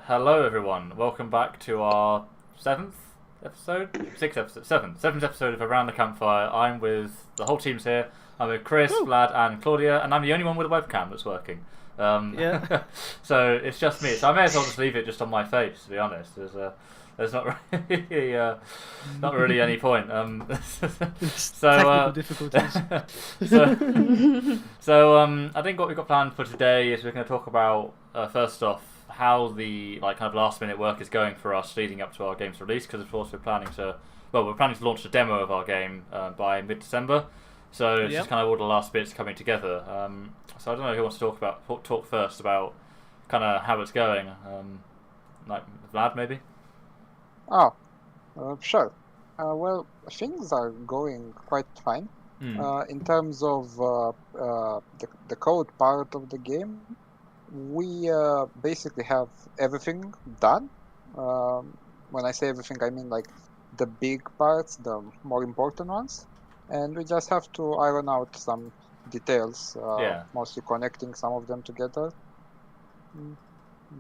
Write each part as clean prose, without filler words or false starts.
Hello everyone, welcome back to our seventh episode of Around the Campfire. I'm with the whole team's here. I'm with Chris, Vlad and Claudia, and I'm the only one with a webcam that's working. Yeah. So it's just me, so I may as well just leave it just on my face, to be honest. There's not really any point. Technical difficulties. I think what we've got planned for today is we're going to talk about first off how the kind of last minute work is going for us leading up to our game's release, because of course we're planning to launch a demo of our game by mid-December. So it's just kind of all the last bits coming together. So I don't know who wants to talk first about kind of how it's going. Like Vlad, maybe. Sure. Well, things are going quite fine. In terms of the code part of the game, we basically have everything done. When I say everything, I mean like the big parts, the more important ones. And we just have to iron out some details, mostly connecting some of them together.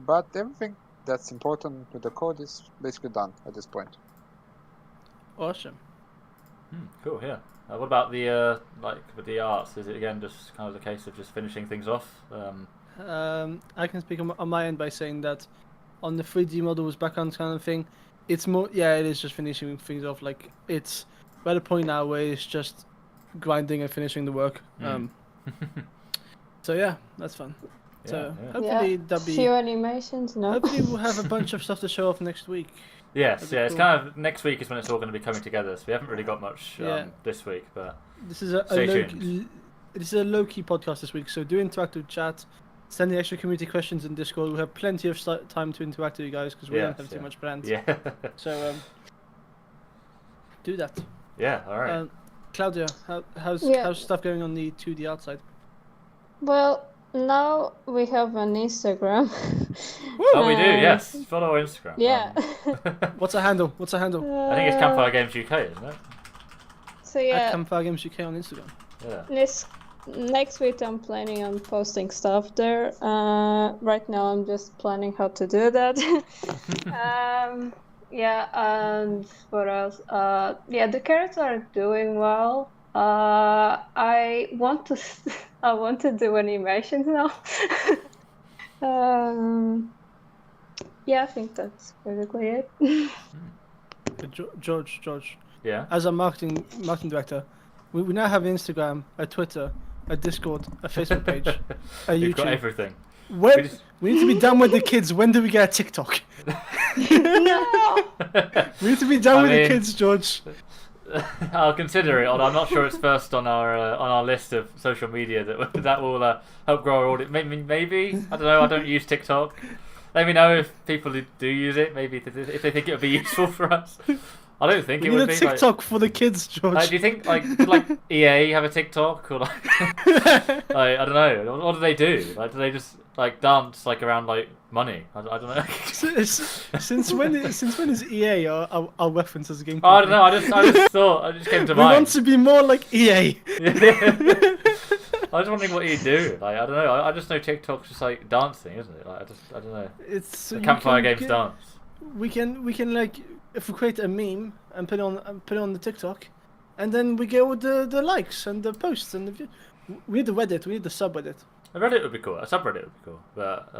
But everything that's important to the code is basically done at this point. Awesome. Cool. Yeah. What about the with the arts? Is it again just kind of the case of just finishing things off? I can speak on my end by saying that on the 3D models background kind of thing, it's more. Yeah, it is just finishing things off. Like it's at the point now where it's just grinding and finishing the work. So yeah, that's fun. So hopefully there'll be few animations. No. Hopefully we'll have a bunch of stuff to show off next week. Yes, it's kind of next week is when it's all going to be coming together. So we haven't really got much this week, but this is a low-key podcast this week. So do interactive chat, send the extra community questions in Discord. We'll have plenty of time to interact with you guys because we don't have too much planned. Yeah. So do that. Yeah. All right. Claudia, how's stuff going on the 2D outside? Well, now we have an Instagram. Oh, we do. Yes, follow our Instagram. Yeah. What's a handle? I think it's Campfire Games UK, isn't it? So yeah. At Campfire Games UK on Instagram. Yeah. Next week I'm planning on posting stuff there. Right now I'm just planning how to do that. And what else? The carrots are doing well. I want to do animations now. I think that's basically it. George. Yeah. As a marketing director, we now have Instagram, a Twitter, a Discord, a Facebook page, a YouTube. We've got everything. We need to be done with the kids. When do we get a TikTok? No. We need to be done with the kids, George. I'll consider it. I'm not sure it's first on our list of social media that will help grow our audience. Maybe I don't know. I don't use TikTok. Let me know if people do use it. Maybe if they think it would be useful for us. I don't think it would be. We need a TikTok for the kids, George. Do you think like EA have a TikTok or I don't know. What do they do? Do they just dance around money? I don't know. Since when is EA our reference as a game? I don't know. I just thought it just came to mind. We want to be more like EA. I was wondering what you do. I don't know. I just know TikTok's just dancing, isn't it? I don't know. It's the Campfire Games dance. We can if we create a meme and put it on the TikTok, and then we get all the likes and the posts and we need the Reddit. We need the subreddit. A Reddit would be cool. A subreddit would be cool, but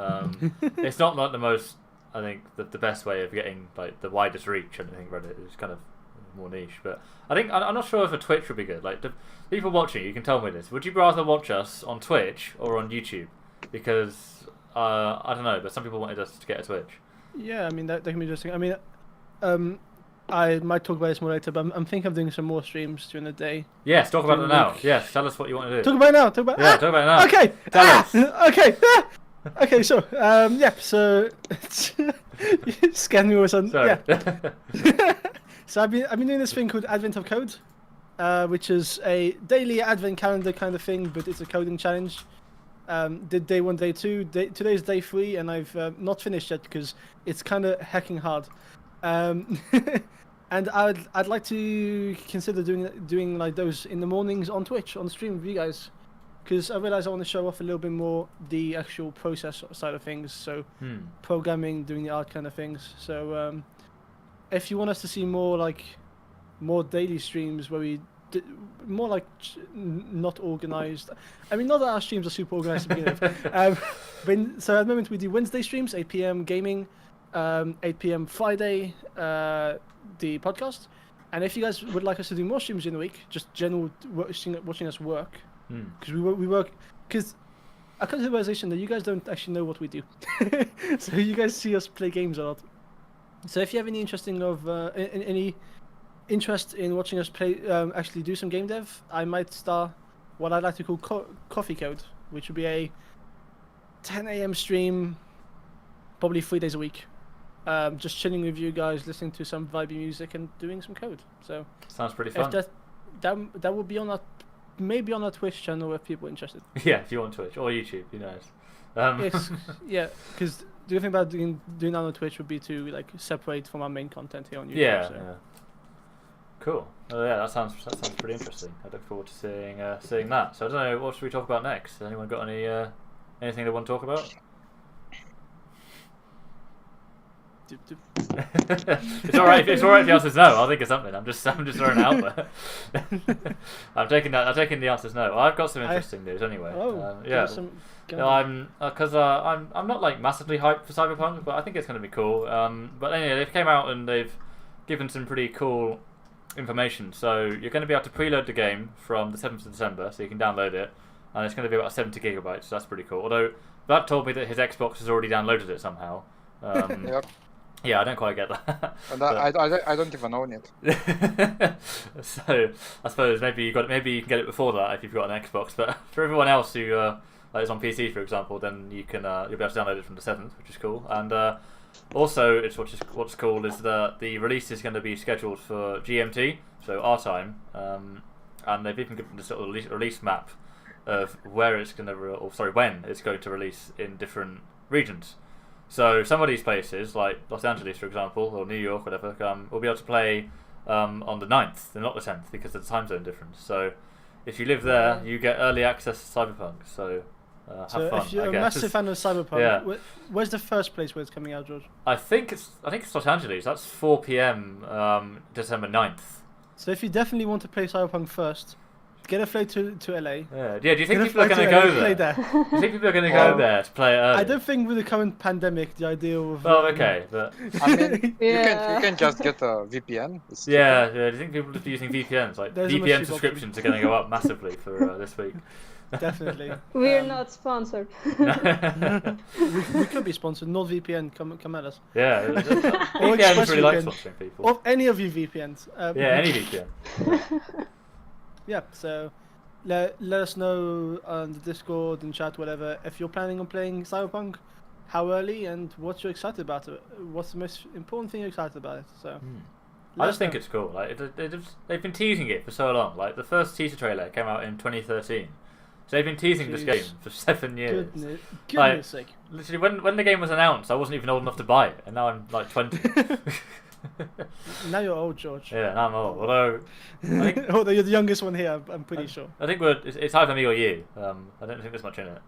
it's not the most. I think the best way of getting the widest reach. I think Reddit is kind of more niche, but I'm not sure if a Twitch would be good. The people watching, you can tell me this. Would you rather watch us on Twitch or on YouTube? Because I don't know, but some people wanted us to get a Twitch. Yeah, I mean that can be interesting. I mean, I might talk about this more later, but I'm thinking of doing some more streams during the day. Yes, talk about it now. Yes, tell us what you want to do. Talk about it now. Talk about it now. Okay. Tell us. Okay. Okay. So So scan me or something. Sorry. Yeah. So I've been doing this thing called Advent of Code, which is a daily advent calendar kind of thing, but it's a coding challenge. Did day 1, day 2. Today's day 3, and I've not finished yet because it's kind of hecking hard. And I'd like to consider doing those in the mornings on Twitch on stream with you guys. because I realized I want to show off a little bit more the actual process side of things. So programming, doing the art kind of things. So if you want us to see more daily streams where we more not organized. I mean, not that our streams are super organized to begin with. So at the moment we do Wednesday streams, 8 p.m. gaming, 8 p.m. Friday, the podcast. And if you guys would like us to do more streams in the week, just general watching us work, because we work, because I come to the realization that you guys don't actually know what we do. So you guys see us play games a lot. So if you have any any interest in watching us play, actually do some game dev, I might start what I like to call Coffee Code, which would be a 10 a.m. stream, probably 3 days a week. Just chilling with you guys, listening to some vibey music and doing some code. So sounds pretty fun. If that will be on maybe on our Twitch channel if people are interested. Yeah, if you want Twitch or YouTube, who knows? Yeah, because the thing about doing that on Twitch would be to separate from our main content here on YouTube. Yeah. So. Yeah. Cool. Oh yeah, that sounds pretty interesting. I look forward to seeing that. So I don't know, what should we talk about next? Has anyone got anything they want to talk about? It's alright. It's alright if the answer's no. I'll think of something. I'm just throwing it out there. I'm taking the answer's no. Well, I've got some interesting news anyway. Yeah. No, I'm not massively hyped for Cyberpunk, but I think it's going to be cool. But anyway, they've came out and they've given some pretty cool information. So you're going to be able to preload the game from the 7th of December, so you can download it, and it's going to be about 70 gigabytes. So that's pretty cool. Although Vlad told me that his Xbox has already downloaded it somehow. Yep. Yeah, I don't quite get that. And I don't even own it. So I suppose maybe you can get it before that if you've got an Xbox. But for everyone else who is on PC, for example, then you'll be able to download it from the 7th, which is cool. And also, what's cool is that the release is going to be scheduled for GMT, so our time, and they've even given this sort of release map of where it's going to when it's going to release in different regions. So some of these places, like Los Angeles, for example, or New York, whatever, will be able to play on the 9th and not the 10th because of the time zone difference. So if you live there, you get early access to Cyberpunk. So have fun. If you're a massive fan of Cyberpunk, where's the first place where it's coming out, George? I think it's Los Angeles. That's 4 p.m. December 9th. So if you definitely want to play Cyberpunk first, get a flight to LA. Yeah. Do you think people are going to go there? Do you think people are going to go there to play it early? I don't think with the current pandemic, the idea of... Oh, okay, but... I mean, you can just get a VPN. Yeah. Do you think people will be using VPNs? VPN subscriptions are going to go up massively for this week. Definitely. We're not sponsored. we could be sponsored. NordVPN, come at us. Yeah. VPNs really like sponsoring people. Or any of you VPNs. Any VPN. Yeah, so let us know on the Discord and chat, whatever, if you're planning on playing Cyberpunk, how early, and what you're excited about it. What's the most important thing you're excited about it? So, I just think it's cool. They've been teasing it for so long. The first teaser trailer came out in 2013. So they've been teasing this game for 7 years. Goodness sake. Literally, when the game was announced, I wasn't even old enough to buy it, and now I'm 20. Now you're old, George. Yeah, now I'm old. Although although you're the youngest one here, I'm pretty sure. I think it's either me or you. I don't think there's much in it.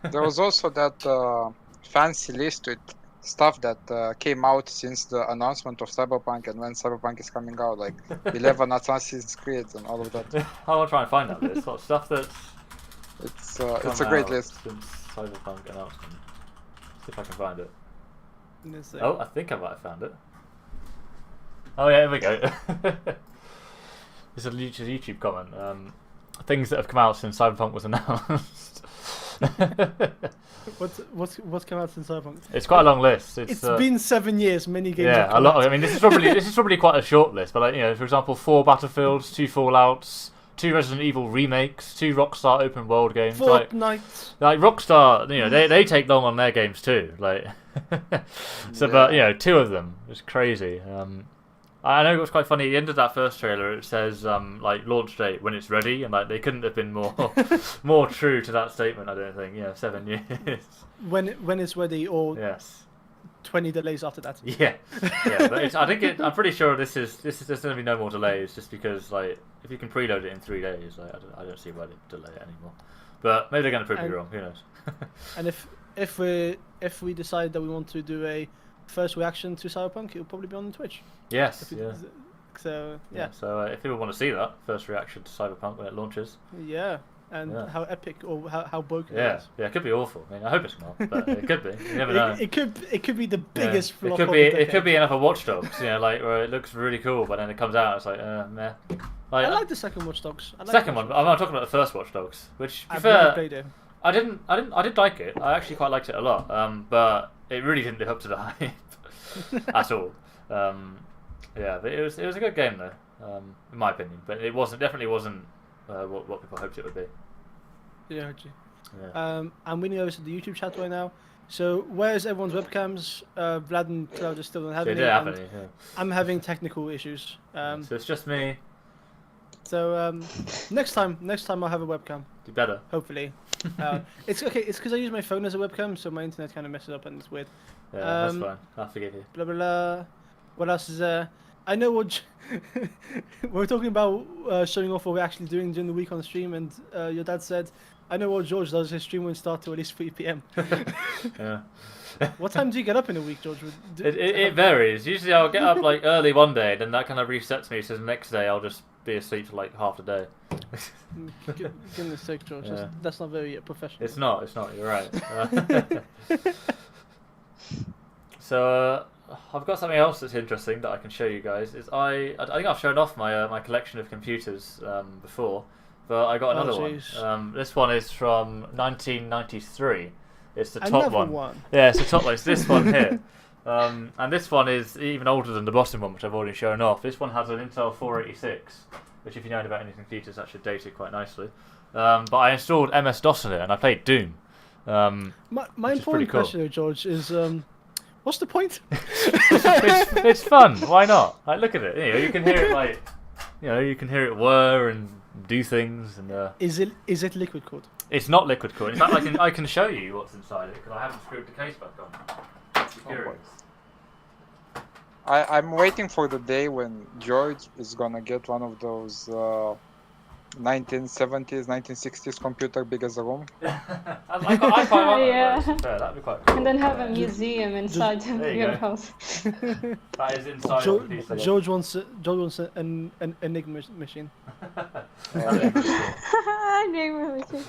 There was also that fancy list with stuff that came out since the announcement of Cyberpunk and when Cyberpunk is coming out, 11 Assassin's Creed and all of that. I'll try and find that list. Sort of stuff that's it's a great list. Since Cyberpunk announcement. See if I can find it. Yes, I think I might have found it. Oh yeah, here we go. This is a YouTube comment. Things that have come out since Cyberpunk was announced. What's come out since Cyberpunk? It's quite a long list. It's been 7 years. Many games. Yeah, a lot. I mean, this is probably quite a short list. But for example, 4 Battlefields, 2 Fallouts, 2 Resident Evil remakes, 2 Rockstar open world games. Fortnite. Rockstar, they take long on their games too. So, but 2 of them. It's crazy. I know it was quite funny. At the end of that first trailer, it says launch date when it's ready, and they couldn't have been more true to that statement. I don't think. 7 years. When it's ready, or yes, 20 delays after that. Yeah. But I'm pretty sure this is there's going to be no more delays, just because if you can preload it in 3 days, I don't see why they delay it anymore. But maybe they're going to prove me wrong. Who knows? And if we decide that we want to do a first reaction to Cyberpunk, it'll probably be on Twitch. Yes. Yeah. So yeah. So if people want to see that first reaction to Cyberpunk when it launches. Yeah. And how epic or how broken Yeah. it is. Yeah, it could be awful. I mean, I hope it's not, but it could be. You never know. It could be the biggest flop. It could be another Watch Dogs, like where it looks really cool, but then it comes out and it's like, meh. I like the second Watch Dogs. Second one, I'm not talking about the first Watch Dogs, which to be I've fair, never played it. I did like it. I actually quite liked it a lot. But it really didn't live up to the hype at all. Yeah, but it was a good game though, in my opinion. But it definitely wasn't what people hoped it would be. Yeah, I'm winning over to the YouTube chat right now. So where's everyone's webcams? Vlad and Cloud are still not having it. I'm having technical issues. So it's just me. So next time I'll have a webcam. Do better. Hopefully. It's okay. It's because I use my phone as a webcam, so my internet kind of messes up and it's weird. Yeah, that's fine. I'll forgive you. Blah blah blah. What else is there? I know what we're talking about showing off what we're actually doing during the week on the stream, and your dad said, "I know what George does. His stream won't start till at least 3 p.m." Yeah. What time do you get up in a week, George? It varies. Usually I'll get up like early one day, then that kind of resets me. So the next day I'll just be asleep for like half the day. Goodness sake, George. Yeah. That's not very professional. It's not. You're right. So I've got something else that's interesting that I can show you guys. I think I've shown off my collection of computers before, but I got another one. This one is from 1993. It's the top one. Yeah, it's the top one. It's this one here. And this one is even older than the bottom one, which I've already shown off. This one has an Intel 486, which if you know about anything computers, that should date it quite nicely. But I installed MS-DOS in it, and I played Doom. My important question, though, George, is what's the point? it's fun. Why not? Like, look at it. You can hear it you can hear it whir and do things. And is it liquid cooled? It's not liquid cooled. In fact, I can show you what's inside it because I haven't screwed the case back on. I'm waiting for the day when George is gonna get one of those 1970s, 1960s computer big as a room. I quite want that. That'd be quite cool. And then have a museum inside your house. That is inside. George wants an Enigma machine. Enigma machine.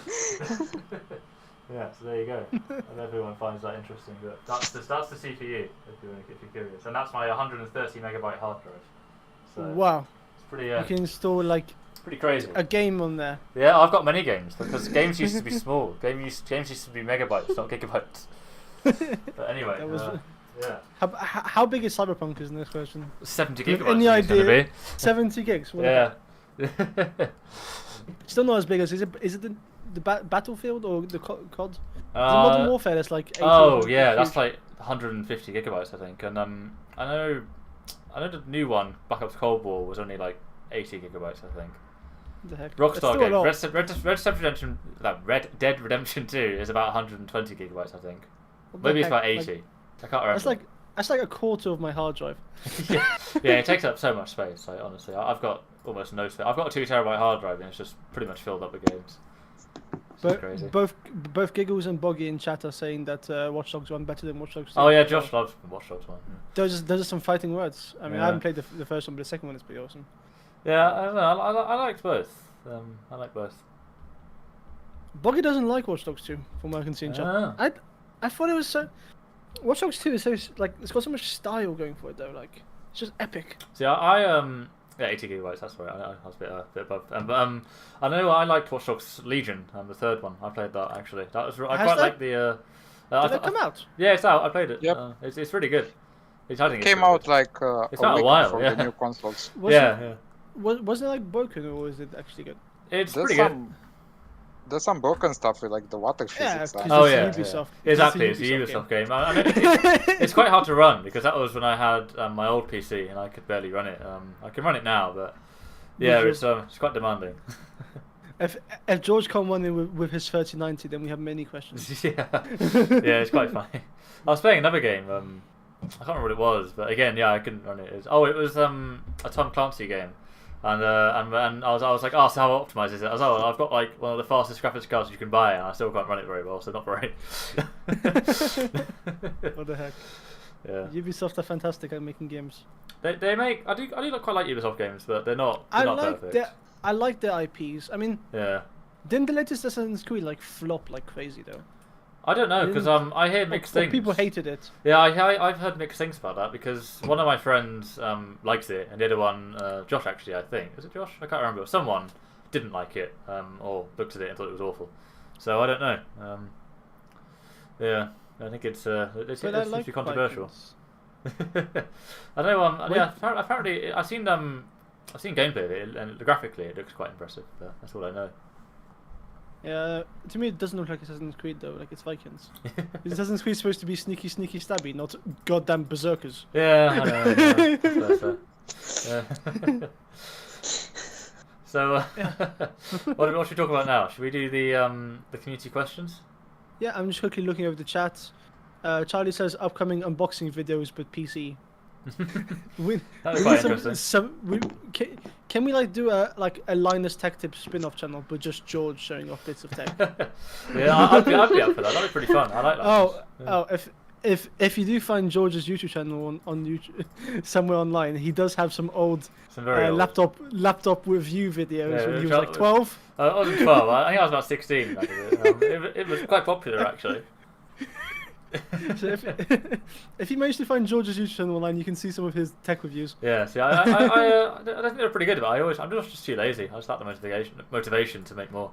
Yeah, so there you go. And everyone finds that interesting. But that's the CPU if you're curious, and that's my 130 megabyte hard drive. So wow, it's pretty. You can install like pretty crazy. A game on there. Yeah, I've got many games because games used to be small. Games used to be megabytes, not gigabytes. But anyway, yeah. How big is Cyberpunk? Is the next question. 70 gigabytes. Any idea? 70 gigs. Yeah. Still not as big as is it the Battlefield or the COD? Is it Modern Warfare that's like 80 that's like 150 gigabytes I think, and I know the new one, Black Ops Cold War, was only like 80 gigabytes I think. The heck? Rockstar games, Red Dead Redemption 2 is about 120 gigabytes I think. Maybe it's about 80. I can't remember. That's like a quarter of my hard drive. yeah, it takes up so much space. Like, honestly, I've got almost no space. I've got a 2 terabyte hard drive and it's just pretty much filled up with games. But both Giggles and Boggy in chat are saying that Watch Dogs 1 better than Watch Dogs 2. Oh yeah, Josh loves Watch Dogs 1. Yeah. Those are some fighting words. I mean, I haven't played the first one, but the second one is pretty awesome. Yeah, I don't know. I liked both. I like both. Boggy doesn't like Watch Dogs 2, from what I can see in chat. I thought it was so. Watch Dogs 2 is so like it's got so much style going for it though. Like it's just epic. See, yeah, 80 gigabytes. That's right. I was a bit above. I know I liked Watch Dogs Legion, the third one. I played that actually. That was I quite like the. Did that come out? Yeah, it's out. I played it. Yep. It's really good. It came out like a week before the new consoles. Was it like broken or was it actually good? It's pretty good. There's some broken stuff with like the water physics. Ubisoft. Exactly, it's a Ubisoft game. I mean, it's quite hard to run because that was when I had my old PC and I could barely run it. I can run it now, but yeah, it's quite demanding. If George can't run it with his 3090, then we have many questions. Yeah, it's quite funny. I was playing another game. I can't remember what it was, but again, I couldn't run it. It was a Tom Clancy game. And I was like, oh, so how optimized is it? I was like, oh, I've got like one of the fastest graphics cards you can buy, and I still can't run it very well, so not great. What the heck? Yeah. Ubisoft are fantastic at making games. They make I do quite like Ubisoft games, but they're not perfect. I like their IPs. I mean, yeah. Didn't the latest Assassin's Creed like flop like crazy though? I don't know, because I hear mixed things. People hated it. Yeah, I've heard mixed things about that, because one of my friends liked it, and the other one, Josh actually, I think. Was it Josh? I can't remember. Someone didn't like it, or looked at it and thought it was awful. So I don't know. Yeah, I think it seems to be controversial. I don't know. Yeah, apparently I've seen gameplay of it, and graphically it looks quite impressive. But that's all I know. Yeah, to me it doesn't look like Assassin's Creed though, like it's Vikings. Is Assassin's Creed supposed to be sneaky, sneaky, stabby, not goddamn berserkers? Yeah, I know. Yeah. So, what should we talk about now? Should we do the community questions? Yeah, I'm just quickly looking over the chat. Charlie says upcoming unboxing videos, but PC. That's quite interesting. Can we like do a Linus Tech Tips spin-off channel, but just George showing off bits of tech? Yeah, I'd be up for that. That'd be pretty fun. I like that. If you do find George's YouTube channel on YouTube somewhere online, he does have some old laptop review videos when he was like 12. I wasn't 12. I think I was about 16. It was quite popular actually. So if you manage to find George's YouTube channel online, you can see some of his tech reviews. Yeah, see, I think they're pretty good, but I'm just too lazy. I just lack the motivation to make more.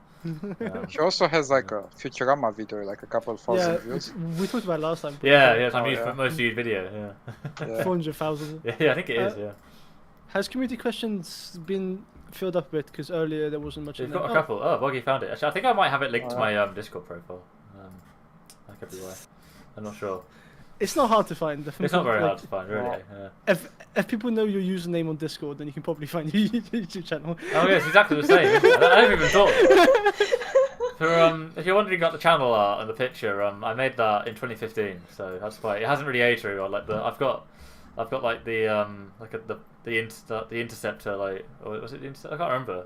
He also has like a Futurama video, like a couple thousand views. We talked about it last time. Yeah, most viewed video. Yeah. 400,000. Yeah, I think it is. Yeah. Has community questions been filled up a bit? Because earlier there wasn't much. We've got a couple. Oh, Boggy found it. Actually, I think I might have it linked to my Discord profile. That could be why. I'm not sure. It's not hard to find. It's not very hard to find, really. Yeah. If people know your username on Discord, then you can probably find your YouTube channel. Oh yeah, it's exactly the same. Isn't it? I haven't even thought. For if you're wondering about the channel art and the picture, I made that in 2015, so that's why it hasn't really aged very well. Like I've got like the interceptor, like, or was it the interceptor? I can't remember.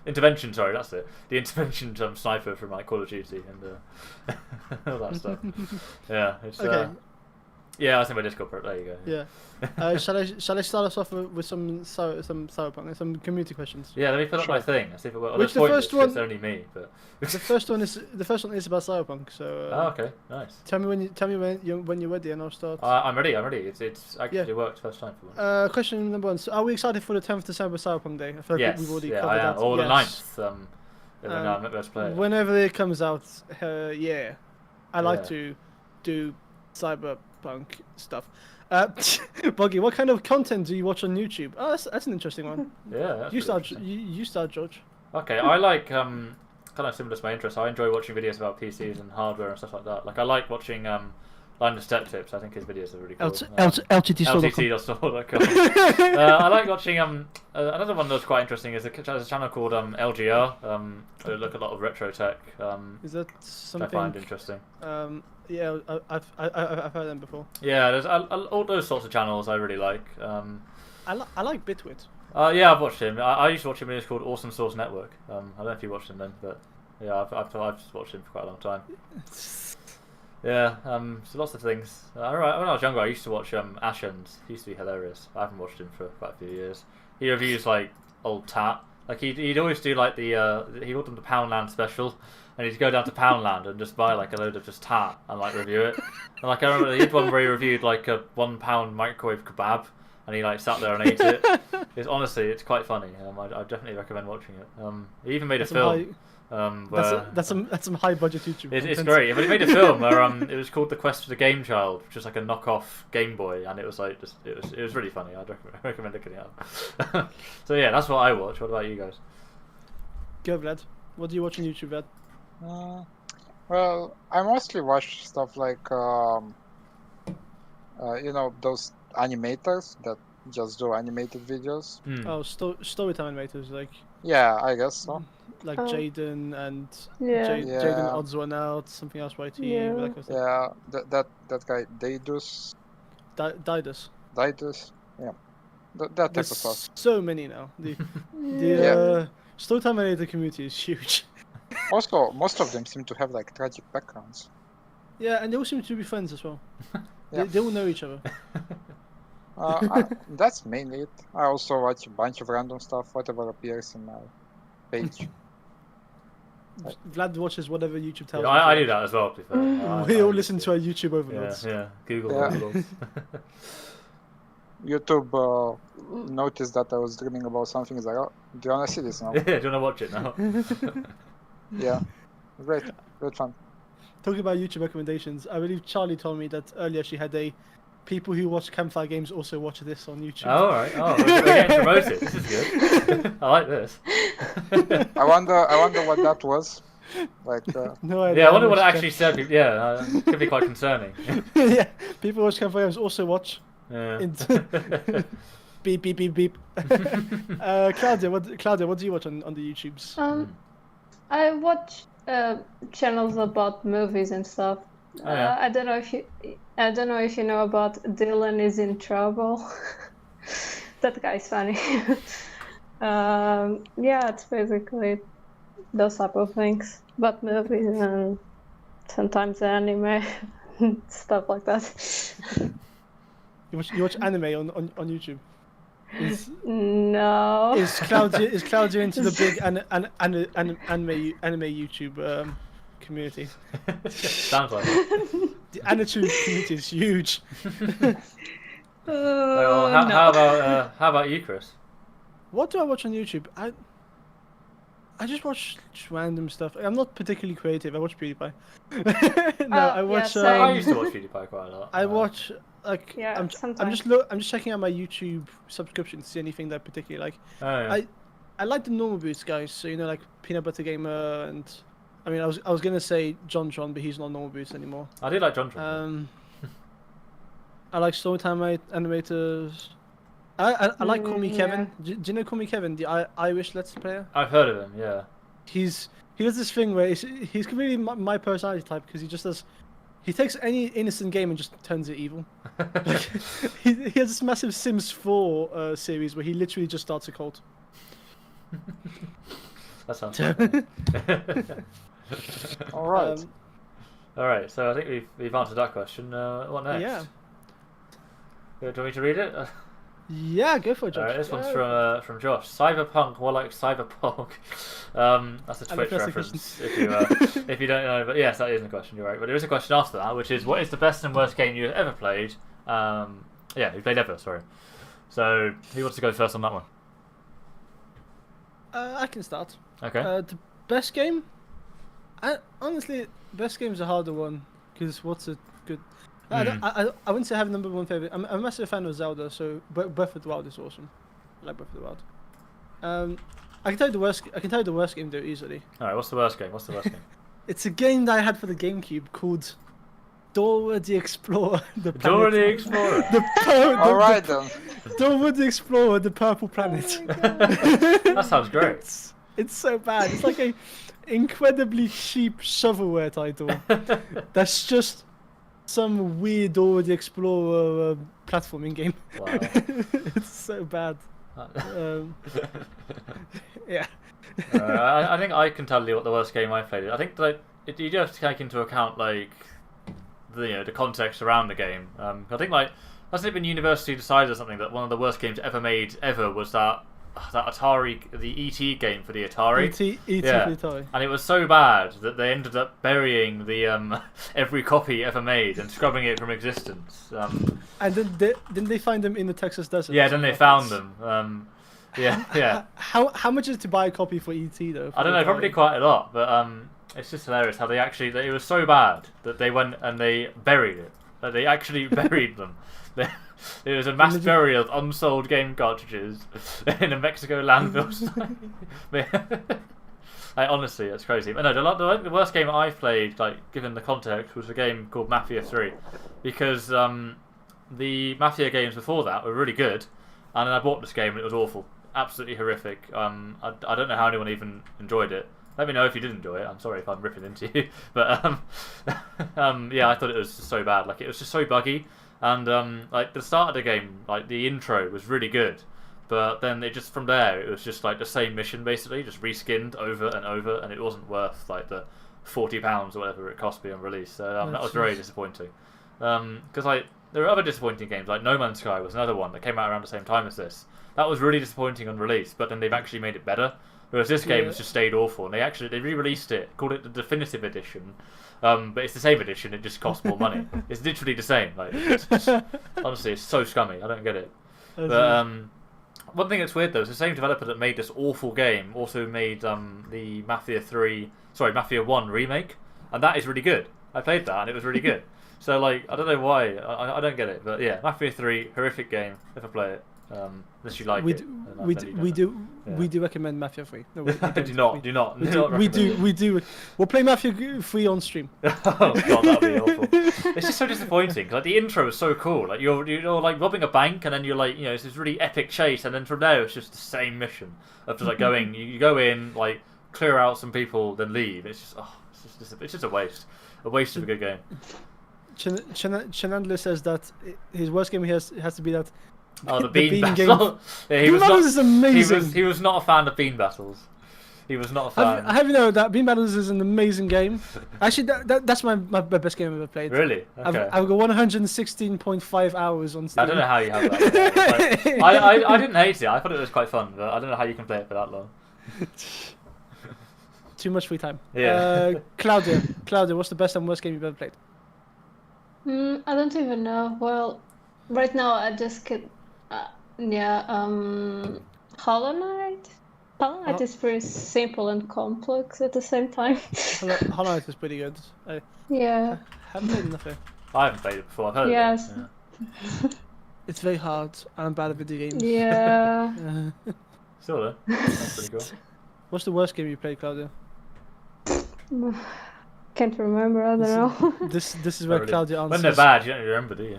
Intervention, sorry, that's it. The intervention sniper from like Call of Duty and all that stuff. Yeah, it's okay. Yeah, I think my Discord pro. There you go. Yeah. Shall I start us off with some Cyberpunk, some community questions? Yeah, let me put up my thing. See if it works. Which the first one? It's only me, but the first one is about Cyberpunk. So. Oh, okay, nice. Tell me when you're ready, and I'll start. I'm ready. It's actually worked first time for once. Question number 1. So, are we excited for the 10th December Cyberpunk Day? I feel like we've already covered that. Or the 9th. Let's play it. Whenever it comes out, yeah. I like to do Cyberpunk stuff. Buggy, what kind of content do you watch on YouTube? Oh, that's an interesting one. Yeah, you start, George. Okay, I like kind of similar to my interests. I enjoy watching videos about PCs and hardware and stuff like that. Like I like watching Linus Tech Tips. I think his videos are really cool. LTT.com. I like watching another one that's quite interesting is a channel called LGR. They look at a lot of retro tech. Is that something I find interesting? Yeah, I've heard them before. Yeah, there's all those sorts of channels I really like. I like Bitwit. Yeah, I've watched him. I used to watch him when he was called Awesome Source Network. I don't know if you watched him then, but yeah, I've just watched him for quite a long time. Yeah, so lots of things. When I was younger, I used to watch Ashens. He used to be hilarious. I haven't watched him for quite a few years. He reviews like old tat. Like he'd always do like he called them the Poundland special, and he'd go down to Poundland and just buy like a load of just tat and like review it. And like I remember he had one where he reviewed like a £1 microwave kebab, and he like sat there and ate it. It's quite funny. I definitely recommend watching it. He even made a film. That's some high budget YouTube. It's great, but he made a film where it was called The Quest for the Game Child, which was like a knockoff Game Boy, and it was like it was really funny. I'd recommend looking it up. So yeah, that's what I watch. What about you guys? Go, Vlad. What do you watch on YouTube, Vlad? Well, I mostly watch stuff like those animators that just do animated videos. Oh, storytime animators, like. Yeah, I guess so. Like Jaden and Jaden Odds One Out, something else, YT. That guy Daedus. Didus. Daedus, yeah. That type of There's stuff. so many now. The Yeah. Storytime animator community is huge. Also, most of them seem to have like tragic backgrounds. Yeah, and they all seem to be friends as well. Yeah. They all know each other. That's mainly it. I also watch a bunch of random stuff, whatever appears in my page. Vlad watches whatever YouTube tells him. I to do that as well, to be fair. watch. We all listen to our YouTube Yeah, overlords. yeah. Google Yeah. overlords. YouTube noticed that I was dreaming about something. It's like, oh, do you want to see this now? Yeah, do you want to watch it now? Yeah. Great fun. Talking about YouTube recommendations, I believe Charlie told me that earlier she had a people who watch Campfire games also watch this on YouTube. Oh, alright. Oh, we're getting promoted. This is good. I like this. I wonder what that was. Like, No idea. Yeah, I wonder how what it much actually said. Yeah, it could be quite concerning. yeah, people who watch Campfire games also watch. Yeah. Beep beep beep beep. Claudia, what do you watch on the YouTubes? I watch channels about movies and stuff. Oh, yeah. I don't know if you know about Dylan is in trouble. That guy's funny. Yeah, it's basically those type of things, but movies and sometimes anime, stuff like that. You watch anime on YouTube? No. Is Claudia into the big anime YouTube community? Sounds like it. The anime community is huge. Well, No. how about you, Chris? What do I watch on YouTube? I just watch random stuff. I'm not particularly creative. I watch PewDiePie. No, I watch. same. I used to watch PewDiePie quite a lot. I watch like Yeah, I'm sometimes. just checking out my YouTube subscription to see anything that I particularly like. Oh, yeah. I like the normal boots guys, so you know, like Peanut Butter Gamer, and I mean I was gonna say John, but he's not normal boots anymore. I do like John. I like Storytime animators. I like Call Me Kevin. Do you know Call Me Kevin, the Irish Let's Player? I've heard of him. Yeah. He does this thing where he's completely my personality type, because he takes any innocent game and just turns it evil. Like, he has this massive Sims 4 series where he literally just starts a cult. That sounds fun. all right. All right. So I think we've answered that question. What next? Yeah. Do you want me to read it? Yeah, go for it, Josh. Alright, this one's from Josh. Cyberpunk, more like Cyberpunk. That's a Twitch reference if you don't know. But yes, that is a question. You're right. But there is a question after that, which is, what is the best and worst game you've ever played? You've played ever. Sorry. So who wants to go first on that one? I can start. Okay. The best game? Honestly, best game's a harder one, because what's a good... I wouldn't say I have number one favorite. I'm a massive fan of Zelda, so Breath of the Wild is awesome. I like Breath of the Wild. I can tell you the worst game though easily. All right. What's the worst game? It's a game that I had for the GameCube called Dora the Explorer. Dora the Explorer. All right then. Dora the Explorer, the Purple Planet. That sounds great. It's so bad. It's like a incredibly cheap shovelware title. That's just some weird Dora the Explorer platforming game. Wow. It's so bad. Yeah. I think I can tell you what the worst game I played is. I think that you do have to take into account like the context around the game. I think like hasn't it been University decided or something that one of the worst games ever made was that Atari, the ET game for the Atari. ET Yeah. for the Atari. And it was so bad that they ended up burying the every copy ever made and scrubbing it from existence. And then they find them in the Texas desert. Yeah, then they found them. Yeah. How much is to buy a copy for ET though? I don't know, probably quite a lot, but it's just hilarious how it was so bad that they went and they buried it. That they actually buried them. It was a mass burial of unsold game cartridges in a Mexico landfill site. Like, honestly, that's crazy. But no, the worst game I've played, like given the context, was a game called Mafia 3, because the Mafia games before that were really good, and then I bought this game and it was awful, absolutely horrific. I don't know how anyone even enjoyed it. Let me know if you did enjoy it. I'm sorry if I'm ripping into you, but yeah, I thought it was just so bad. Like, it was just so buggy. And like the start of the game, like the intro was really good, but then it just from there it was just like the same mission basically, just reskinned over and over, and it wasn't worth like the £40 or whatever it cost me on release. So that was very disappointing. Because like there are other disappointing games, like No Man's Sky was another one that came out around the same time as this. That was really disappointing on release, but then they've actually made it better. Whereas this game has just stayed awful, and they re-released it, called it the Definitive Edition, but it's the same edition. It just costs more money. It's literally the same. Like, honestly, it's so scummy. I don't get it. But one thing that's weird though is the same developer that made this awful game also made the Mafia 1 remake, and that is really good. I played that and it was really good. So like, I don't know why. I don't get it, but yeah, Mafia 3, horrific game. Never play it. Unless you like it. We do recommend Mafia 3. No, we do not. We do. We'll play Mafia 3 on stream. Oh god, that'd be awful. It's just so disappointing. Like the intro is so cool. Like you're like robbing a bank, and then you're like, it's this really epic chase, and then from there it's just the same mission of just like going. You go in, like clear out some people, then leave. It's just a waste of a good game. Chenandler says that his worst game has to be that. Oh, the bean battle. Yeah, Bean Battles is amazing. He was not a fan of bean battles. He was not a fan. I have you know that Bean Battles is an amazing game. Actually, that's my best game I've ever played. Really? Okay. I've got 116.5 hours on Steam. I don't know how you have that. Like, I didn't hate it. I thought it was quite fun, but I don't know how you can play it for that long. Too much free time. Yeah. Claudia, what's the best and worst game you've ever played? I don't even know. Well, right now I just could. Hollow Knight. Hollow Knight is pretty simple and complex at the same time. Hollow Knight is pretty good. Yeah. Haven't played nothing. I haven't played it before. I've heard yes. of it. Yeah. It's very hard. I'm bad at video games. Yeah. Still though. That's pretty cool. What's the worst game you played, Claudia? Can't remember. I don't know. This is where Claudia answers. When they're bad, you don't remember, do you?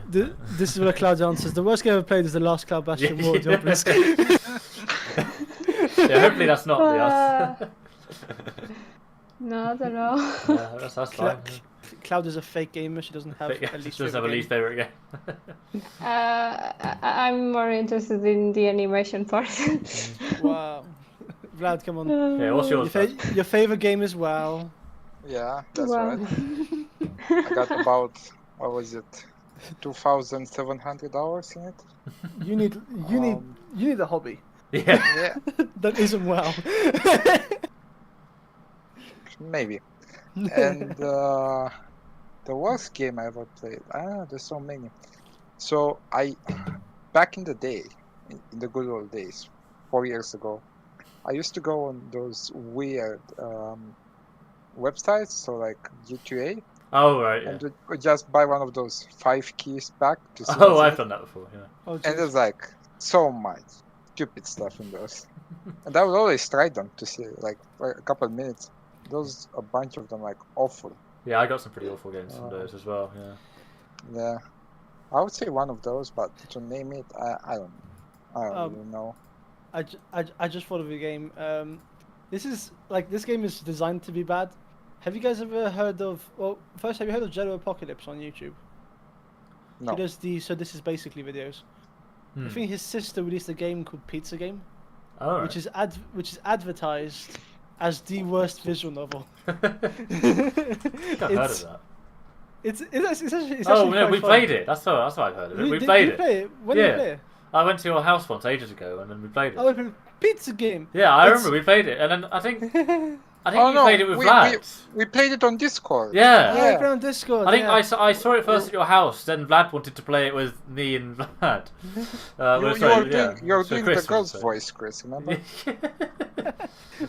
This is where Claudia answers. The worst game I've played is the last Cloud Bastion War. Yeah, hopefully that's not the us. No, I don't know. Yeah, that's fine. Claudia's a fake gamer. She doesn't have a least favorite game. I'm more interested in the animation part. Wow. Vlad, come on. Yeah, what's yours? Your favorite game as well. Yeah, that's right. I got about, what was it, 2,700 hours in it. You need a hobby. Yeah. That isn't well. Maybe. And the worst game I ever played. There's so many. So back in the day, in the good old days, 4 years ago, I used to go on those weird websites, so like G2A. Oh right, yeah. And we just buy one of those 5 keys back to see. Oh, I've done that before. Yeah. Oh, and there's like so much stupid stuff in those, and I would always try them to see like for a couple of minutes. Those a bunch of them like awful. Yeah, I got some pretty awful games from those as well. Yeah. Yeah, I would say one of those, but to name it, I don't really know. I just thought of a game. This game is designed to be bad. Have you guys ever heard of? Well, first, have you heard of Jello Apocalypse on YouTube? No. He does so this is basically videos. I think his sister released a game called Pizza Game, which is advertised as the worst visual novel. I've heard of that. It's actually we played it. That's how I've heard of it. We played it. When did you play it? I went to your house once ages ago, and then we played it. Oh, Pizza Game. Yeah, I remember we played it, and then I think you played it with Vlad. We played it on Discord. Yeah. I played it on Discord. I think I saw it first at your house. Then Vlad wanted to play it with me and Vlad. You're doing the girl's voice, Chris. Remember?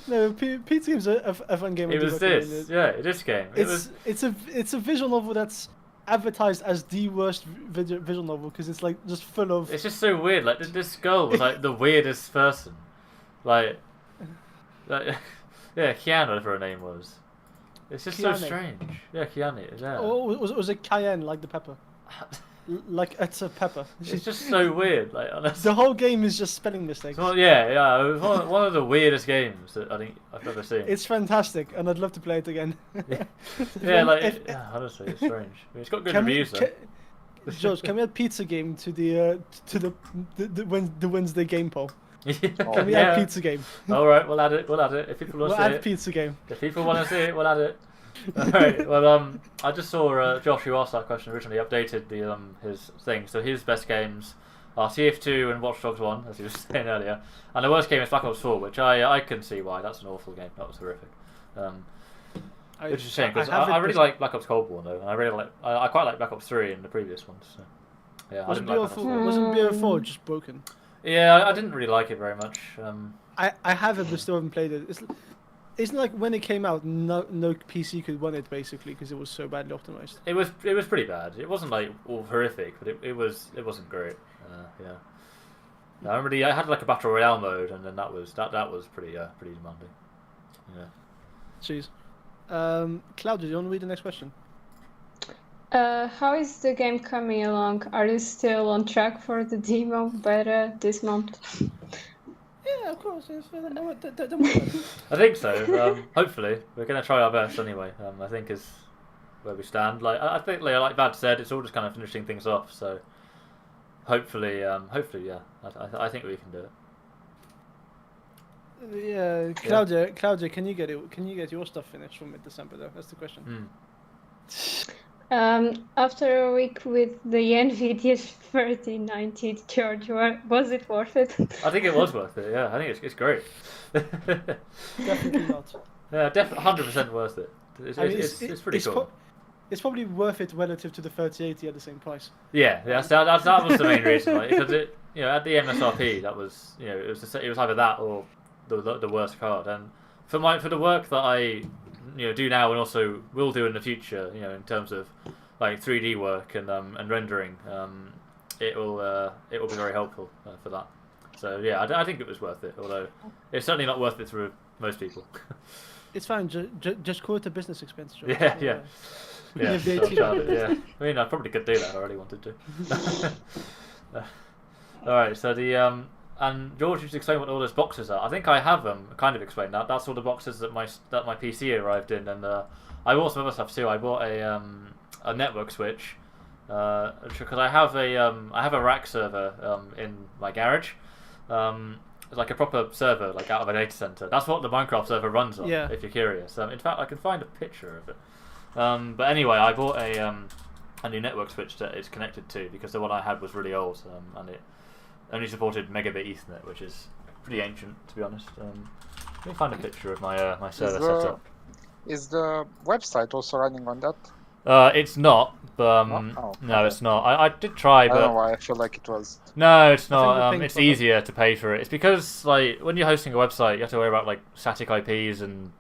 No, Pizza Game's a fun game. It was this. Yeah, this game. It's a visual novel that's advertised as the worst visual novel because it's like just full of. It's just so weird. Like this girl was like the weirdest person. Like yeah, Kiana, whatever her name was. It's just so strange. Yeah, Kiana. Yeah. Or was it Cayenne, like the pepper? Like it's a pepper. It's just so weird. Like honestly. The whole game is just spelling mistakes. Well, yeah. It was one of the weirdest games that I think I've ever seen. It's fantastic, and I'd love to play it again. Honestly, it's strange. I mean, it's got good reviews though. George, can we add pizza game to the Wednesday game poll? Can we add pizza game? All right, we'll add it. We'll add it if people want to see it. We'll add pizza game. If people want to see it, we'll add it. All right. Well, I just saw Josh, who asked that question originally, updated his thing. So his best games are TF2 and Watch Dogs 1, as he was saying earlier, and the worst game is Black Ops 4, which I can see why. That's an awful game. That was horrific. Which is a shame because I really like Black Ops Cold War though, and I quite like Black Ops 3 in the previous ones. So. Yeah, wasn't BO4 just broken? Yeah, I didn't really like it very much. I have it, but still haven't played it. Isn't like when it came out, no PC could run it basically because it was so badly optimized. It was pretty bad. It wasn't like all horrific, but it wasn't great. Yeah. I had like a battle royale mode, and then that was pretty demanding. Yeah. Jeez. Claudia, do you want to read the next question? How is the game coming along? Are you still on track for the demo beta this month? Yeah, of course. I think so. Hopefully, we're going to try our best anyway. I think is where we stand. Like I think, like Vad said, it's all just kind of finishing things off. So hopefully, yeah. I think we can do it. Yeah, Claudia, can you get it? Can you get your stuff finished from mid-December though? That's the question. After a week with the NVIDIA 3090, George, was it worth it? I think it was worth it. Yeah, I think it's great. Definitely not. Yeah, definitely 100% worth it. It's pretty cool. It's probably worth it relative to the 3080 at the same price. Yeah, that was the main reason, like, because it, at the MSRP, that was, it was either that or the worst card. And for the work that I do now and also will do in the future, in terms of like 3D work and rendering, it will be very helpful for that. So yeah, I think it was worth it. Although it's certainly not worth it for most people. It's fine. Just call it a business expense. George. Yeah. Yeah. I mean, I probably could do that. I really wanted to. All right. So and George, you should explain what all those boxes are. I think I have kind of explained that. That's all the boxes that my PC arrived in, and I bought some other stuff too. I bought a network switch because I have a rack server in my garage. It's like a proper server, like out of a data center. That's what the Minecraft server runs on. Yeah. If you're curious. In fact, I can find a picture of it. But anyway, I bought a new network switch that it's connected to because the one I had was really old, and it only supported megabit Ethernet, which is pretty ancient, to be honest. Let me find a picture of my server setup. Is the website also running on that? It's not, but no, it's not. I did try, but I don't know why I feel like it was. No, it's not. It's easier to pay for it. It's because like when you're hosting a website, you have to worry about like static IPs and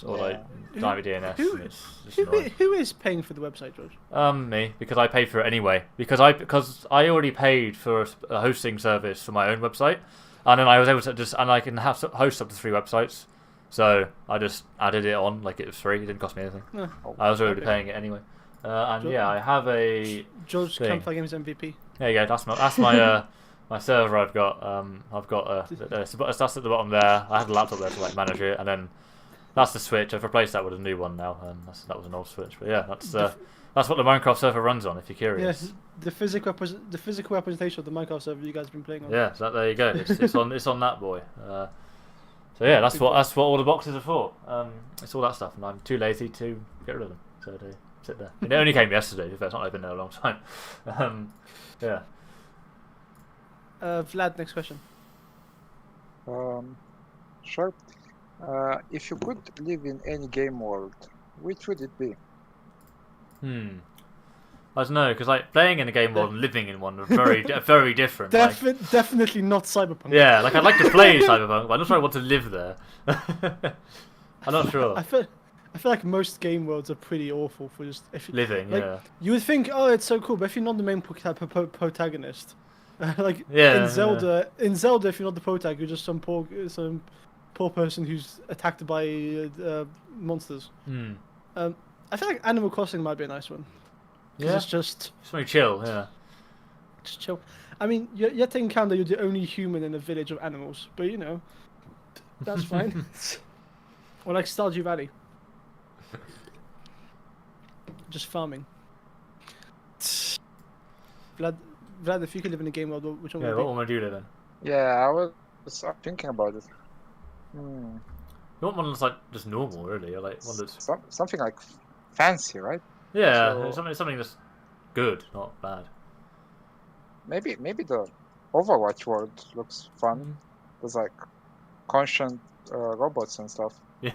like private DNS. Who is paying for the website, George? Me, because I pay for it anyway. Because I already paid for a hosting service for my own website, and then I was able to I can host up to 3 websites. So I just added it on like it was free. It didn't cost me anything. I was already paying it anyway. And George, yeah, I have a George Campfire Games MVP. There you go. That's my my server. I've got that's at the bottom there. I had a laptop there to like manage it, and then that's the switch. I've replaced that with a new one now. That was an old switch, but yeah, that's what the Minecraft server runs on. If you're curious. Yes, the physical representation of the Minecraft server you guys have been playing on. Yeah, so there you go. It's on that boy. So yeah, that's what all the boxes are for. It's all that stuff, and I'm too lazy to get rid of them. So they sit there. It only came yesterday. It's not like been there a long time. Yeah. Vlad, next question. Sure. If you could live in any game world, which would it be? I don't know, because like playing in a game world and living in one are very different. Definitely not Cyberpunk. Yeah, like I'd like to play Cyberpunk, but I'm not sure I want to live there. I'm not sure. I feel like most game worlds are pretty awful for just living. Like, yeah. You would think, oh, it's so cool, but if you're not the main protagonist, like in Zelda, if you're not the protagonist, you're just some poor person who's attacked by monsters. I feel like Animal Crossing might be a nice one. Yeah, it's just very chill. Yeah, just chill. I mean, you have to encounter you're the only human in a village of animals, but that's fine. Or like Stardew Valley, just farming. Vlad, if you could live in a game world, which one Yeah, would what it one would you live in? Yeah, I was thinking about it. Hmm. You want one that's like just normal, really, or like one that's Something like fancy, right? yeah, So- something that's good, not bad. Maybe the Overwatch world looks fun. There's like constant robots and stuff. be?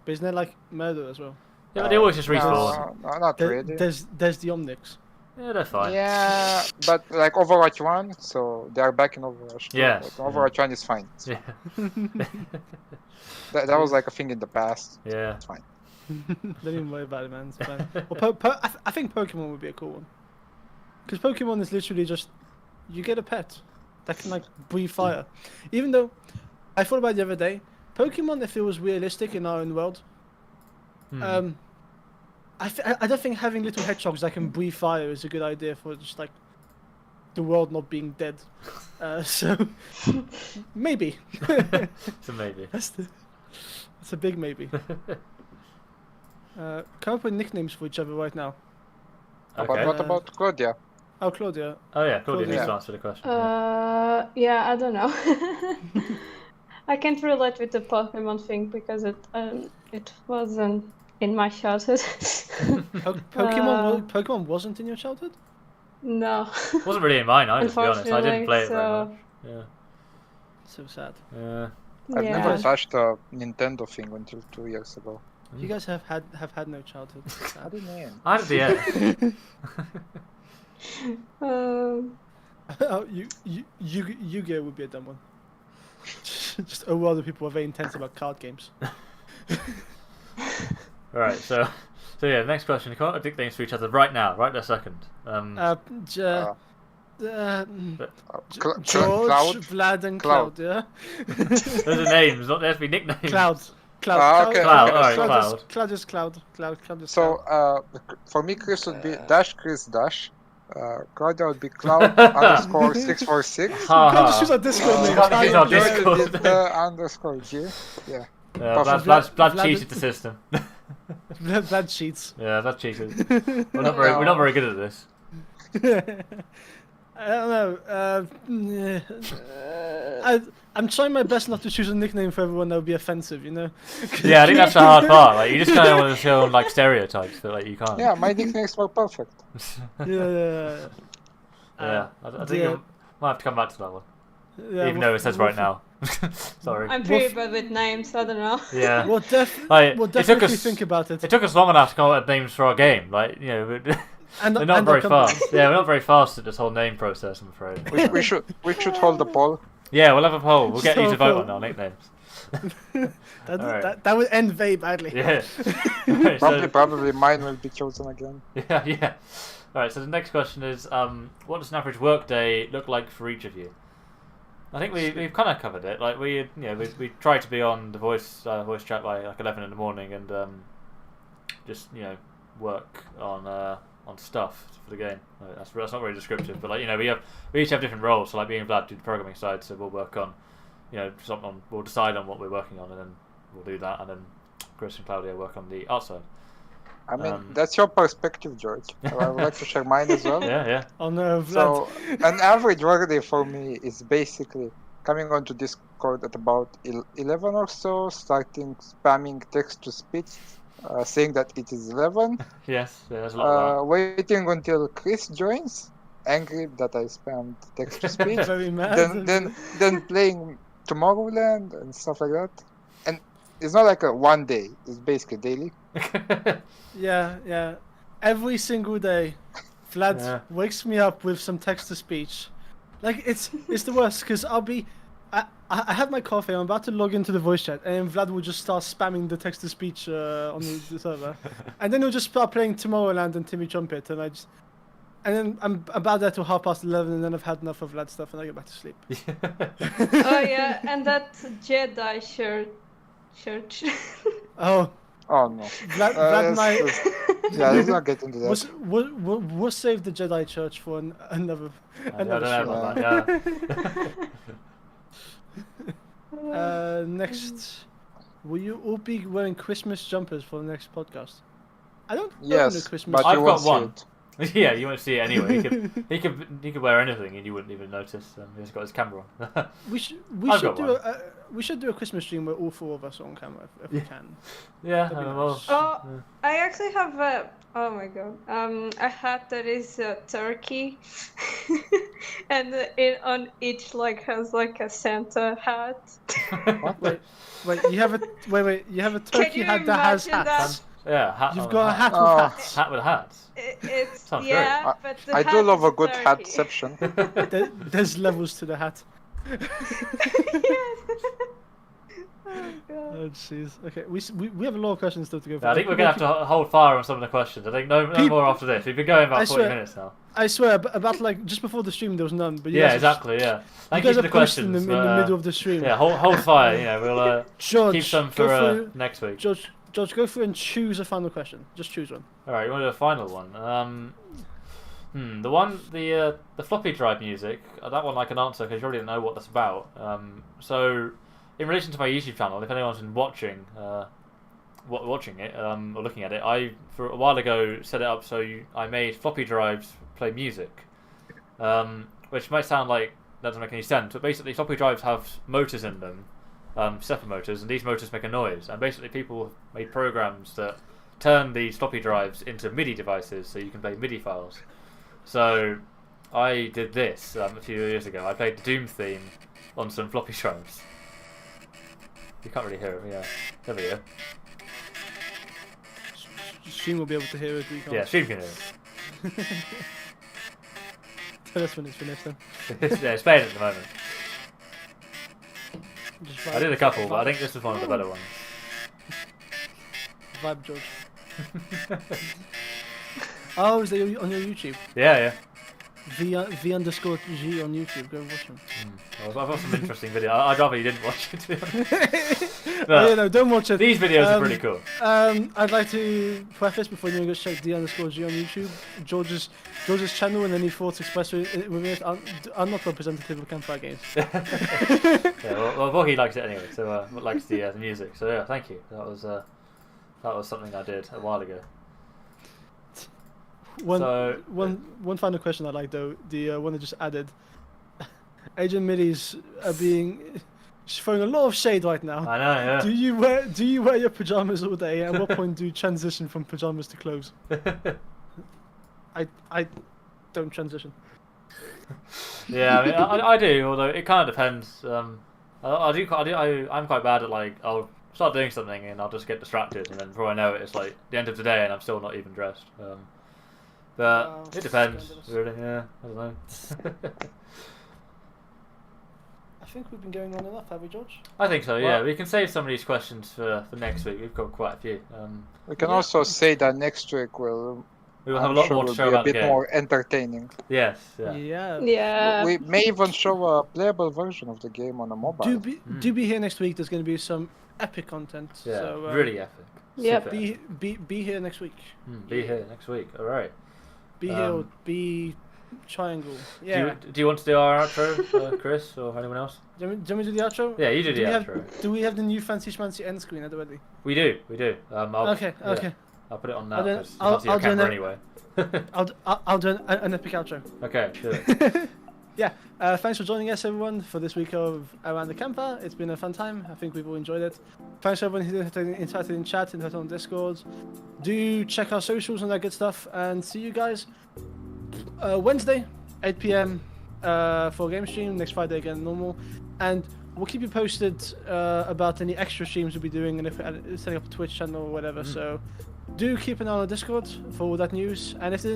But isn't there like murder as well? Yeah, but they always just respawn. No, not really. There's the Omnics. Yeah, they're fine. Yeah, but like Overwatch 1, so they are back in Overwatch 2. Yeah. But Overwatch 1 is fine. Yeah. That was like a thing in the past. Yeah. It's fine. Don't even worry about it, man. It's fine. Well, I think Pokemon would be a cool one. Because Pokemon is literally just you get a pet that can like breathe fire. Even though I thought about it the other day, Pokemon, if it was realistic in our own world, I don't think having little hedgehogs that can breathe fire is a good idea for just like the world not being dead. So maybe. So maybe. That's a big maybe. Come up with nicknames for each other right now. Okay. What about Claudia? Oh, Claudia. Oh yeah, Claudia needs Yeah. to answer the question. Yeah, I don't know. I can't relate with the Pokemon thing because it wasn't in my childhood. Pokemon wasn't in your childhood? No. It wasn't really in mine either, to be honest. I didn't play it very so- much. Yeah. So sad. Yeah. I've Yeah. never touched a Nintendo thing until 2 years ago. You guys have had no childhood. What do you mean? I had the end. Oh, Yu-Gi-Oh would be a dumb one. Just a world of people are very intense about card games. Alright, so yeah, the next question. You can't have nicknames for each other right now, right this second. George, Cloud? Vlad, and Cloud. Cloud. Yeah. Those are names, not there has to be nicknames. Cloud. Okay, Cloud, okay. alright, so, Cloud. Cloud is Cloud. Cloud is so Cloud. for me, Chris would be Dash Chris Dash. Claudia would be Cloud underscore 646. Ha You can't just ha. use our Discord name. can't use our Cloud. Discord. George is the underscore G. Yeah. Vlad Vlad- cheated the system. Vlad cheats. Yeah, Vlad cheated. We're not very good at this. I don't know. I'm trying my best not to choose a nickname for everyone that would be offensive, you know? Yeah, I think that's the hard part. Like, you just kind of want to show like stereotypes, but like you can't. Yeah, my nicknames were perfect. Yeah. Yeah, I think you might have to come back to that one. Yeah, Even though it says right now. Sorry. I'm pretty bad with names, I don't know. Yeah. We'll, Like, we'll it took definitely us- think about it. It took us long enough to come up with names for our game. Like, you know, And- we're not and very they'll come- fast. Yeah, we're not very fast at this whole name process, I'm afraid. We should hold the poll. Yeah, we'll have a poll. We'll get you to So vote cool. on our nicknames. That would end very badly. Yeah. Right, so- Probably mine will be chosen again. Yeah. Alright, so the next question is, what does an average work day look like for each of you? I think we've kind of covered it. Like we try to be on the voice chat by like 11 in the morning and just work on stuff for the game. That's not very descriptive, but like we each have different roles. So like me and Vlad do the programming side, so we'll work on we'll decide on what we're working on and then we'll do that, and then Chris and Claudia work on the art side. I mean, that's your perspective, George. I would like to share mine as well. Yeah. Oh no, Vlad. So, an average workday for me is basically coming onto Discord at about 11 or so, starting spamming text-to-speech, saying that it is 11. Yes, there's a lot of Waiting until Chris joins, angry that I spammed text-to-speech. Very mad. then playing Tomorrowland and stuff like that. And it's not like a one day; it's basically daily. that. Yeah. Every single day, Vlad wakes me up with some text to speech. Like it's the worst because I have my coffee. I'm about to log into the voice chat, and Vlad will just start spamming the text to speech on the server, and then he'll just start playing Tomorrowland and Timmy Trumpet, and then I'm about there till 11:30, and then I've had enough of Vlad stuff, and I go back to sleep. Oh yeah, and that Jedi church. Oh, no. Vlad might. Let's not get into that. We'll save the Jedi Church for another I don't know show. about that. Yeah. Next, will you all be wearing Christmas jumpers for the next podcast? I don't own Yes, a Christmas. but I've you got won't see one. it. Yeah, you won't see it anyway. He could wear anything and you wouldn't even notice. He's got his camera on. We should do a Christmas stream where all four of us are on camera if we can. Yeah, That'd be well, nice. Oh, I actually have a. Oh my god. A hat that is a turkey, and it on each leg has like a Santa hat. Wait, you have a turkey you hat that has imagine hats. yeah, hat. You've on got a hat Oh. with hats. Hat with hats. It's Sounds yeah, but the I hat do love is a good turkey. hatception. There's levels to the hat. Yes. Oh god. Oh jeez. Okay, we have a lot of questions still to go. I think we're gonna have to hold fire on some of the questions. I think no more after this. We've been going about 40 minutes now. I swear, about like just before the stream there was none. But you Yeah, guys exactly. Yeah. Thank you you guys for are the posting questions. them in the middle of the stream. Yeah, hold fire. You know, we'll George, keep some go for through- next week. George, go through and choose a final question. Just choose one. All right, you want to do a final one? The floppy drive music. That one I can answer because you already know what that's about. So, in relation to my YouTube channel, if anyone's been watching it or looking at it, I for a while ago set it up so I made floppy drives play music, which might sound like that doesn't make any sense, but basically floppy drives have motors in them, separate motors, and these motors make a noise. And basically, people made programs that turn these floppy drives into MIDI devices so you can play MIDI files. So I did this a few years ago. I played the Doom theme on some floppy drives. You can't really hear it, yeah. There we go. Stream will be able to hear it. We can't. Yeah, Stream can hear it. Tell us when it's finished then. Yeah, it's playing at the moment. Just I did a couple, but I think this is one of the better ones. Vibe, George. Oh, is that on your YouTube? Yeah. V_G on YouTube. Go watch him. I've got some interesting videos. I'd rather you didn't watch it, to be honest. Oh, yeah, no, don't watch it. These videos are pretty cool. I'd like to preface before you go check D_G on YouTube. George's channel and any thoughts expressed with it are not representative of Campfire games. Yeah, well, Boggy likes it anyway, so likes the music. So yeah, thank you. That was something I did a while ago. One final question I like though, the one I just added. Agent Middies are she's throwing a lot of shade right now. I know, yeah. Do you wear your pajamas all day? At what point do you transition from pajamas to clothes? I don't transition. Yeah, I mean, I do, although it kind of depends. I'm quite bad at I'll start doing something and I'll just get distracted, and then before I know it, it's like the end of the day and I'm still not even dressed. But it depends, really. Yeah, I don't know. I think we've been going on enough, have we, George? I think so. Yeah, we can save some of these questions for next week. We've got quite a few. We can also say that next week we will have a lot more to show be about a the bit game. more entertaining. Yes. Yeah. Yeah. We may even show a playable version of the game on a mobile. Do be here next week. There's going to be some epic content. Yeah. So, really epic. Yeah. Super Be here next week. Be here next week. All right. Be here or be triangle. Yeah. Do you want to do our outro, Chris, or anyone else? Do you want me to do the outro? Yeah, you do the outro. Do we have the new fancy schmancy end screen at the ready? We do. Okay. I'll put it on now. I'll do camera anyway. I'll do an epic outro. Okay, sure. Yeah. Thanks for joining us, everyone, for this week of Around the Campfire. It's been a fun time. I think we've all enjoyed it. Thanks to everyone who's interacted in chat, interacted on Discord. Do check our socials and that good stuff. And see you guys Wednesday, 8 p.m. For a game stream. Next Friday again, normal. And we'll keep you posted about any extra streams we'll be doing and if we're setting up a Twitch channel or whatever. So do keep an eye on the Discord for all that news. And if there's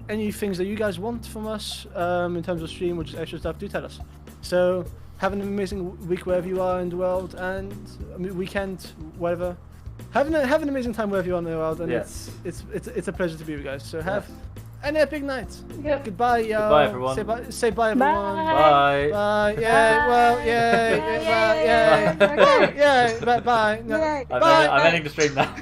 any things that you guys want from us in terms of stream or just extra stuff, do tell us. So have an amazing week wherever you are in the world, and weekend, whatever. Have an amazing time wherever you are in the world, and yes. it's a pleasure to be with you guys. So have an epic night. Yep. Goodbye, y'all. Goodbye, everyone. Say bye, everyone. Bye. Bye. Yeah. Well. Yeah. Okay. Yeah. Bye. Bye. No. Yay. I'm ending the stream now.